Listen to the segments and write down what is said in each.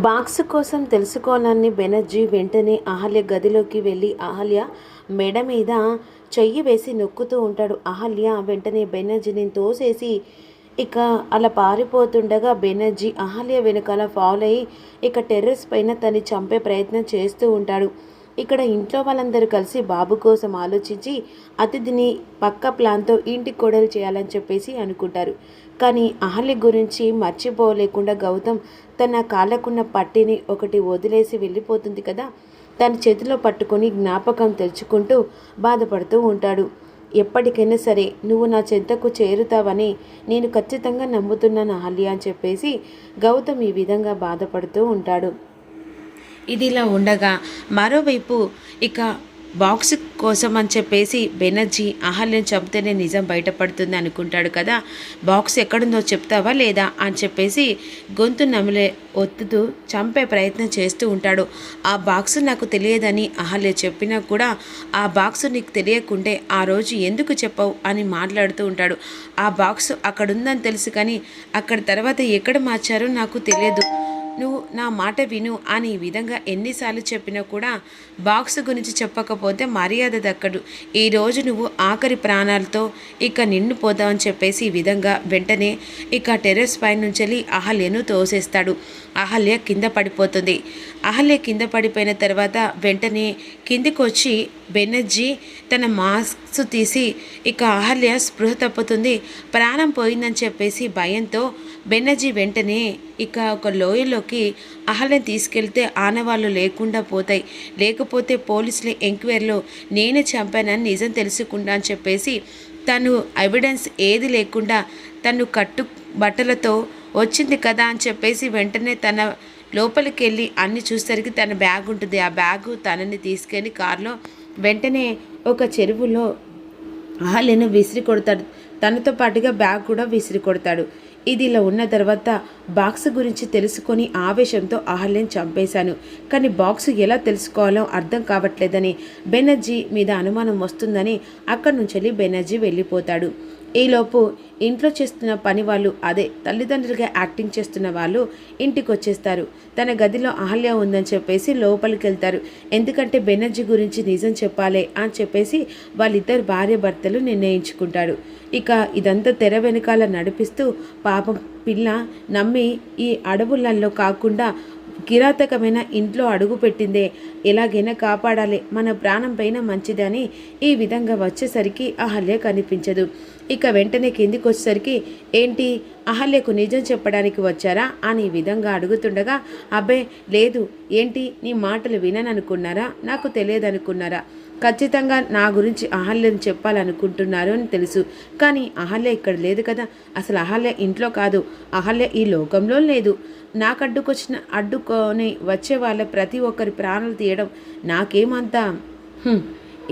Box కోసం తెలుసుకోవాలని బెనర్జీ వెంటనే అహల్య గదిలోకి వెళ్ళి అహల్య మెడ మీద చెయ్యి వేసి నొక్కుతూ ఉంటాడు. అహల్య వెంటనే బెనర్జీని తోసేసి ఇక అలా పారిపోతుండగా బెనర్జీ అహల్య వెనకాల ఫాలో అయ్యి ఇక టెర్రస్ పైన తన్ని చంపే ప్రయత్నం చేస్తూ ఉంటాడు. ఇక్కడ ఇంట్లో వాళ్ళందరూ కలిసి బాబు కోసం ఆలోచించి అతిథిని పక్క ప్లాన్తో ఇంటి కోడలు చేయాలని చెప్పేసి అనుకుంటారు. కానీ అహల్య గురించి మర్చిపోలేకుండా గౌతమ్ తన కాళ్ళకున్న పట్టిని ఒకటి వదిలేసి వెళ్ళిపోతుంది కదా, తన చేతిలో పట్టుకొని జ్ఞాపకం తెచ్చుకుంటూ బాధపడుతూ ఉంటాడు. ఎప్పటికైనా సరే నువ్వు నా చెంతకు చేరుతావని నేను ఖచ్చితంగా నమ్ముతున్నాను అహల్య అని చెప్పేసి గౌతమ్ ఈ విధంగా బాధపడుతూ ఉంటాడు. ఇదిలా ఉండగా మరోవైపు ఇక బాక్స్ కోసం అని చెప్పేసి బెనర్జీ అహల్యను చంపితేనే నిజం బయటపడుతుంది అనుకుంటాడు కదా. బాక్స్ ఎక్కడుందో చెప్తావా లేదా అని చెప్పేసి గొంతు నమిలే ఒత్తుతూ చంపే ప్రయత్నం చేస్తూ ఉంటాడు. ఆ బాక్స్ నాకు తెలియదని అహల్య చెప్పినా కూడా ఆ బాక్స్ నీకు తెలియకుంటే ఆ రోజు ఎందుకు చెప్పవు అని మాట్లాడుతూ ఉంటాడు. ఆ బాక్స్ అక్కడుందని తెలుసు కానీ అక్కడ తర్వాత ఎక్కడ మార్చారో నాకు తెలియదు, నువ్వు నా మాట విను అని ఈ విధంగా ఎన్నిసార్లు చెప్పినా కూడా బాక్స్ గురించి చెప్పకపోతే మర్యాద దక్కడు. ఈరోజు నువ్వు ఆఖరి ప్రాణాలతో ఇక నిన్ను పోతావని చెప్పేసి ఈ విధంగా వెంటనే ఇక టెర్రస్ పై నుంచి అహల్యను తోసేస్తాడు. అహల్య కింద పడిపోతుంది. అహల్య కింద పడిపోయిన తర్వాత వెంటనే కిందికి వచ్చి బెనర్జీ తన మాస్క్ తీసి ఇక అహల్య స్పృహ తప్పుతుంది, ప్రాణం పోయిందని చెప్పేసి భయంతో బెనర్జీ వెంటనే ఇక ఒక లోయలోకి అహల్యను తీసుకెళ్తే ఆనవాళ్ళు లేకుండా పోతాయి, లేకపోతే పోలీసులు ఎంక్వైరీలో నేనే చంపానని నిజం తెలుసుకుంటా అని చెప్పేసి తను ఎవిడెన్స్ ఏది లేకుండా తను కట్టు బట్టలతో వచ్చింది కదా అని చెప్పేసి వెంటనే తన లోపలికి వెళ్ళి అన్ని చూసేసరికి తన బ్యాగ్ ఉంటుంది. ఆ బ్యాగు తనని తీసుకెళ్ళి కారులో వెంటనే ఒక చెరువులో అహల్యను విసిరి కొడతాడు. తనతో పాటుగా బ్యాగ్ కూడా విసిరి కొడతాడు. ఇది ఇలా ఉన్న తర్వాత బాక్స్ గురించి తెలుసుకొని ఆవేశంతో అహల్యను చంపేశాను, కానీ బాక్స్ ఎలా తెలుసుకోవాలో అర్థం కావట్లేదని బెనర్జీ మీద అనుమానం వస్తుందని అక్కడి నుంచి బెనర్జీ వెళ్ళిపోతాడు. ఈలోపు ఇంట్లో చేస్తున్న పని వాళ్ళు, అదే తల్లిదండ్రులుగా యాక్టింగ్ చేస్తున్న వాళ్ళు ఇంటికి వచ్చేస్తారు. తన గదిలో అహల్య ఉందని చెప్పేసి లోపలికి వెళ్తారు. ఎందుకంటే బెనర్జీ గురించి నిజం చెప్పాలి అని చెప్పేసి వాళ్ళిద్దరు భార్య భర్తలు నిర్ణయించుకుంటాడు. ఇక ఇదంతా తెర వెనకాల నడిపిస్తూ పాపం పిల్ల నమ్మి ఈ అడవులలో కాకుండా కిరాతకమైన ఇంట్లో అడుగు పెట్టిందే, ఎలాగైనా కాపాడాలి, మన ప్రాణం పైన మంచిదని ఈ విధంగా వచ్చేసరికి అహల్య కనిపించదు. ఇక వెంటనే కిందికి వచ్చేసరికి ఏంటి అహల్యకు నిజం చెప్పడానికి వచ్చారా అని ఈ విధంగా అడుగుతుండగా, అబ్బే లేదు, ఏంటి నీ మాటలు వినననుకున్నారా, నాకు తెలియదనుకున్నారా, ఖచ్చితంగా నా గురించి అహల్యను చెప్పాలనుకుంటున్నారు అని తెలుసు, కానీ అహల్య ఇక్కడ లేదు కదా, అసలు అహల్య ఇంట్లో కాదు, అహల్య ఈ లోకంలో లేదు, నాకు అడ్డుకొని వచ్చే వాళ్ళ ప్రతి ఒక్కరి ప్రాణాలు తీయడం నాకేమంతా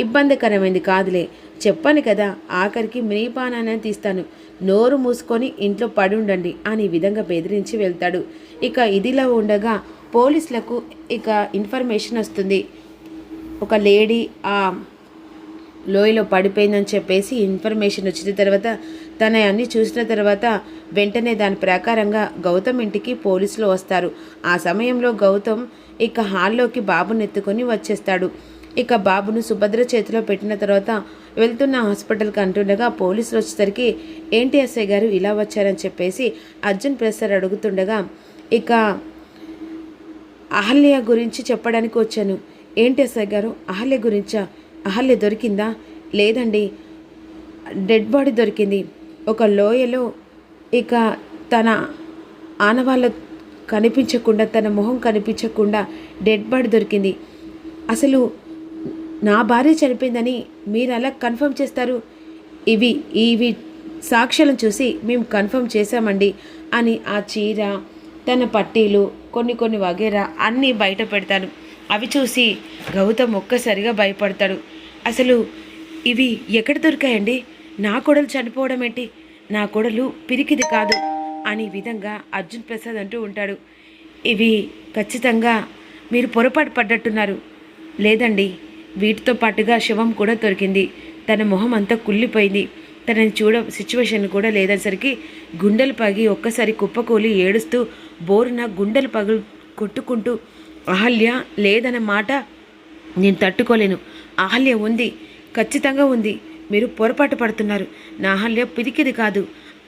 ఇబ్బందికరమైంది కాదులే, చెప్పను కదా, ఆఖరికి మీ ప్రాణాన్ని తీస్తాను, నోరు మూసుకొని ఇంట్లో పడి ఉండండి అని ఈ విధంగా బెదిరించి వెళ్తాడు. ఇక ఇదిలా ఉండగా పోలీసులకు ఇక ఇన్ఫర్మేషన్ వస్తుంది, ఒక లేడీ ఆ లోయలో పడిపోయిందని చెప్పేసి ఇన్ఫర్మేషన్ వచ్చిన తర్వాత తన అన్నీ చూసిన తర్వాత వెంటనే దాని ప్రకారంగా గౌతమ్ ఇంటికి పోలీసులు వస్తారు. ఆ సమయంలో గౌతమ్ ఇక హాల్లోకి బాబుని ఎత్తుకొని వచ్చేస్తాడు. ఇక బాబును సుభద్ర చేతిలో పెట్టిన తర్వాత వెళ్తున్న హాస్పిటల్కి అంటుండగా పోలీసులు వచ్చేసరికి ఏంటి ఎస్ఐ గారు ఇలా వచ్చారని చెప్పేసి అర్జున్ ప్రసాద్ అడుగుతుండగా, ఇక అహల్య గురించి చెప్పడానికి వచ్చాను. ఏంటి ఎస్ఐ గారు, అహల్య గురించా? అహల్య దొరికిందా? లేదండి, డెడ్ బాడీ దొరికింది ఒక లోయలో, ఇక తన ఆనవాళ్ళ కనిపించకుండా, తన మొహం కనిపించకుండా డెడ్ బాడీ దొరికింది. అసలు నా భార్య చనిపోయిందని మీరు అలా కన్ఫర్మ్ చేస్తారు? ఇవి సాక్ష్యాలను చూసి మేము కన్ఫర్మ్ చేశామండి అని ఆ చీర, తన పట్టీలు, కొన్ని వగేరా అన్నీ బయట పెడతాను. అవి చూసి గౌతమ్ ఒక్కసారిగా భయపడతాడు. అసలు ఇవి ఎక్కడ దొరికాయండి? నా కోడలు చనిపోవడం ఏంటి? నా కోడలు పిరికిది కాదు అని విధంగా అర్జున్ ప్రసాద్ అంటూ ఉంటాడు. ఇవి ఖచ్చితంగా మీరు పొరపాటు పడ్డట్టున్నారు. లేదండి, వీటితో పాటుగా శవం కూడా దొరికింది. తన మొహం అంతా కుళ్ళిపోయింది. తనని సిచ్యువేషన్ కూడా లేదనేసరికి గుండెలు పగి ఒక్కసారి కుప్పకూలి ఏడుస్తూ బోరున గుండెలు కొట్టుకుంటూ, అహల్య లేదన్న మాట నేను తట్టుకోలేను. అహల్య ఉంది, ఖచ్చితంగా ఉంది. మీరు పొరపాటు పడుతున్నారు. నా అహల్య పిరికిది కాదు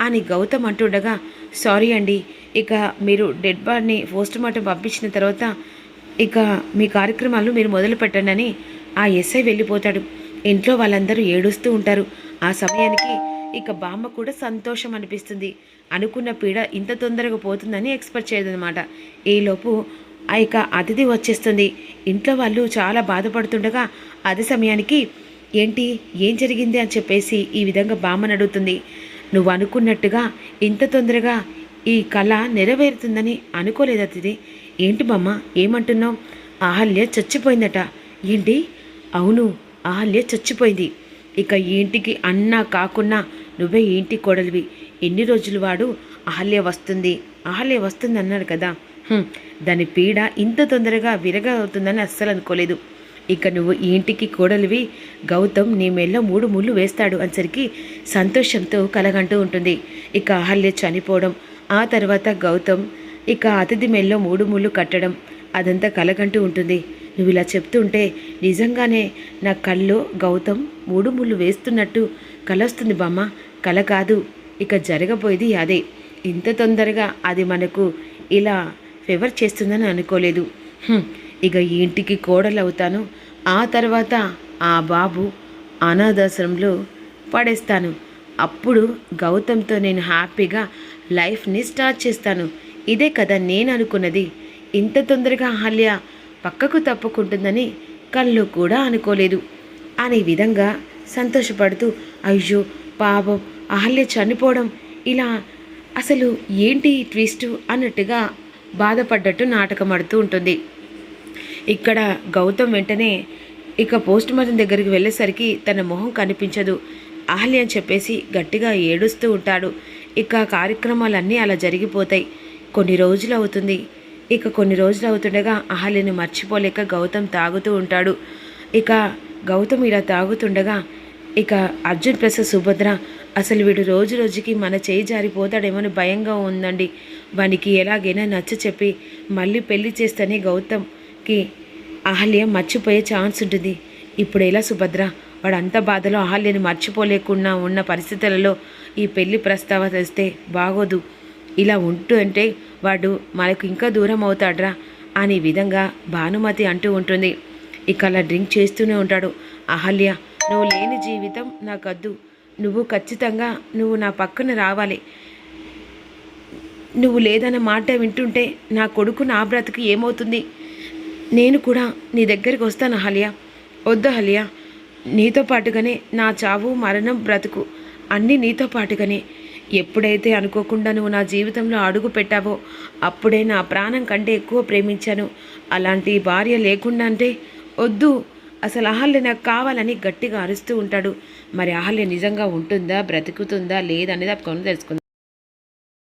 అని గౌతమ్ అంటుండగా, సారీ అండి, ఇక మీరు డెడ్ బాడీని పోస్ట్మార్టం పంపించిన తర్వాత ఇక మీ కార్యక్రమాలు మీరు మొదలు పెట్టండి అని ఆ ఎస్ఐ వెళ్ళిపోతాడు. ఇంట్లో వాళ్ళందరూ ఏడుస్తూ ఉంటారు. ఆ సమయానికి ఇక బామ్మ కూడా సంతోషం అనిపిస్తుంది. అనుకున్న పీడ ఇంత తొందరగా పోతుందని ఎక్స్పెక్ట్ చేయదన్నమాట. ఈలోపు ఇక అతిథి వచ్చేస్తుంది. ఇంట్లో వాళ్ళు చాలా బాధపడుతుండగా అదే సమయానికి ఏంటి ఏం జరిగింది అని చెప్పేసి ఈ విధంగా బామ్మని అడుగుతుంది. నువ్వు అనుకున్నట్టుగా ఇంత తొందరగా ఈ కళ నెరవేరుతుందని అనుకోలేదు అతిథి. ఏంటి బామ్మ ఏమంటున్నావు? అహల్య చచ్చిపోయిందట. ఏంటి? అవును, అహల్య చచ్చిపోయింది. ఇక ఈ ఇంటికి అన్నా కాకున్నా నువ్వే ఈ ఇంటి కోడలివి. ఎన్ని రోజులు వాడు అహల్య వస్తుంది అహల్య వస్తుంది అన్నాడు కదా. దాని పీడ ఇంత తొందరగా విరగా అవుతుందని అస్సలు అనుకోలేదు. ఇక నువ్వు ఈ ఇంటికి కోడలివి, గౌతమ్ నీ మెల్లో 3 ముళ్ళు వేస్తాడు అనేసరికి సంతోషంతో కలగంటూ ఉంటుంది. ఇక అహల్య చనిపోవడం, ఆ తర్వాత గౌతమ్ ఇక అతిథి మెల్లో 3 ముళ్ళు కట్టడం, అదంతా కలగంటూ ఉంటుంది. నువ్వు ఇలా చెప్తుంటే నిజంగానే నా కల్లో గౌతమ్ 3 ముళ్ళు వేస్తున్నట్టు కలొస్తుంది బామ్మ. కల కాదు, ఇక జరగబోయేది అదే. ఇంత తొందరగా అది మనకు ఇలా ఫేవర్ చేస్తుందని అనుకోలేదు. ఇక ఈ ఇంటికి కోడలు అవుతాను. ఆ తర్వాత ఆ బాబు అనాథాశ్రమంలో పడేస్తాను. అప్పుడు గౌతమ్తో నేను హ్యాపీగా లైఫ్ని స్టార్ట్ చేస్తాను. ఇదే కదా నేను అనుకున్నది. ఇంత తొందరగా అహల్య పక్కకు తప్పుకుంటుందని కళ్ళు కూడా అనుకోలేదు అనే విధంగా సంతోషపడుతూ, అయ్యో పాపం అహల్య చనిపోవడం, ఇలా అసలు ఏంటి ట్విస్ట్ అన్నట్టుగా బాధపడ్డట్టు నాటకం ఆడుతూ ఉంటుంది. ఇక్కడ గౌతమ్ వెంటనే ఇక పోస్ట్ మార్టం దగ్గరికి వెళ్ళేసరికి తన మొహం కనిపించదు. అహల్య అని చెప్పేసి గట్టిగా ఏడుస్తూ ఉంటాడు. ఇక కార్యక్రమాలన్నీ అలా జరిగిపోతాయి. కొన్ని రోజులు అవుతుంది. ఇక కొన్ని రోజులు అవుతుండగా అహల్యని మర్చిపోలేక గౌతమ్ తాగుతూ ఉంటాడు. ఇక గౌతమ్ ఇలా తాగుతుండగా ఇక అర్జున్ ప్రసాద్ సుభద్ర, అసలు వీడు రోజు రోజుకి మన చేయి జారిపోతాడేమో భయంగా ఉందండి. వానికి ఎలాగైనా నచ్చ చెప్పి మళ్ళీ పెళ్లి చేస్తేనే గౌతమ్కి అహల్య మర్చిపోయే ఛాన్స్ ఉంటుంది. ఇప్పుడు ఎలా సుభద్ర? వాడు అంత బాధలో అహల్యని మర్చిపోలేకుండా ఉన్న పరిస్థితులలో ఈ పెళ్లి ప్రస్తావన తెస్తే బాగోదు. ఇలా ఉంటూ అంటే వాడు మనకు ఇంకా దూరం అవుతాడ్రా అనే విధంగా భానుమతి అంటూ ఉంటుంది. ఇక అలా డ్రింక్ చేస్తూనే ఉంటాడు. అహల్య, నువ్వు లేని జీవితం నాకద్దు. నువ్వు ఖచ్చితంగా నువ్వు నా పక్కన రావాలి. నువ్వు లేదన్న మాట వింటుంటే నా కొడుకు నా బ్రతుకు ఏమవుతుంది? నేను కూడా నీ దగ్గరికి వస్తాను అహల్య. వద్దు అహల్య, నీతో పాటుగానే నా చావు మరణం బ్రతుకు అన్నీ నీతో పాటుగానే. ఎప్పుడైతే అనుకోకుండా నువ్వు నా జీవితంలో అడుగు పెట్టావో అప్పుడే నా ప్రాణం కంటే ఎక్కువ ప్రేమించాను. అలాంటి భార్య లేకుండా అంటే వద్దు, అసలు అహల్య నాకు కావాలని గట్టిగా అరుస్తూ ఉంటాడు. మరి అహల్య నిజంగా ఉంటుందా, బ్రతుకుతుందా లేదనేది అప్పుడు తెలుసుకుందాం.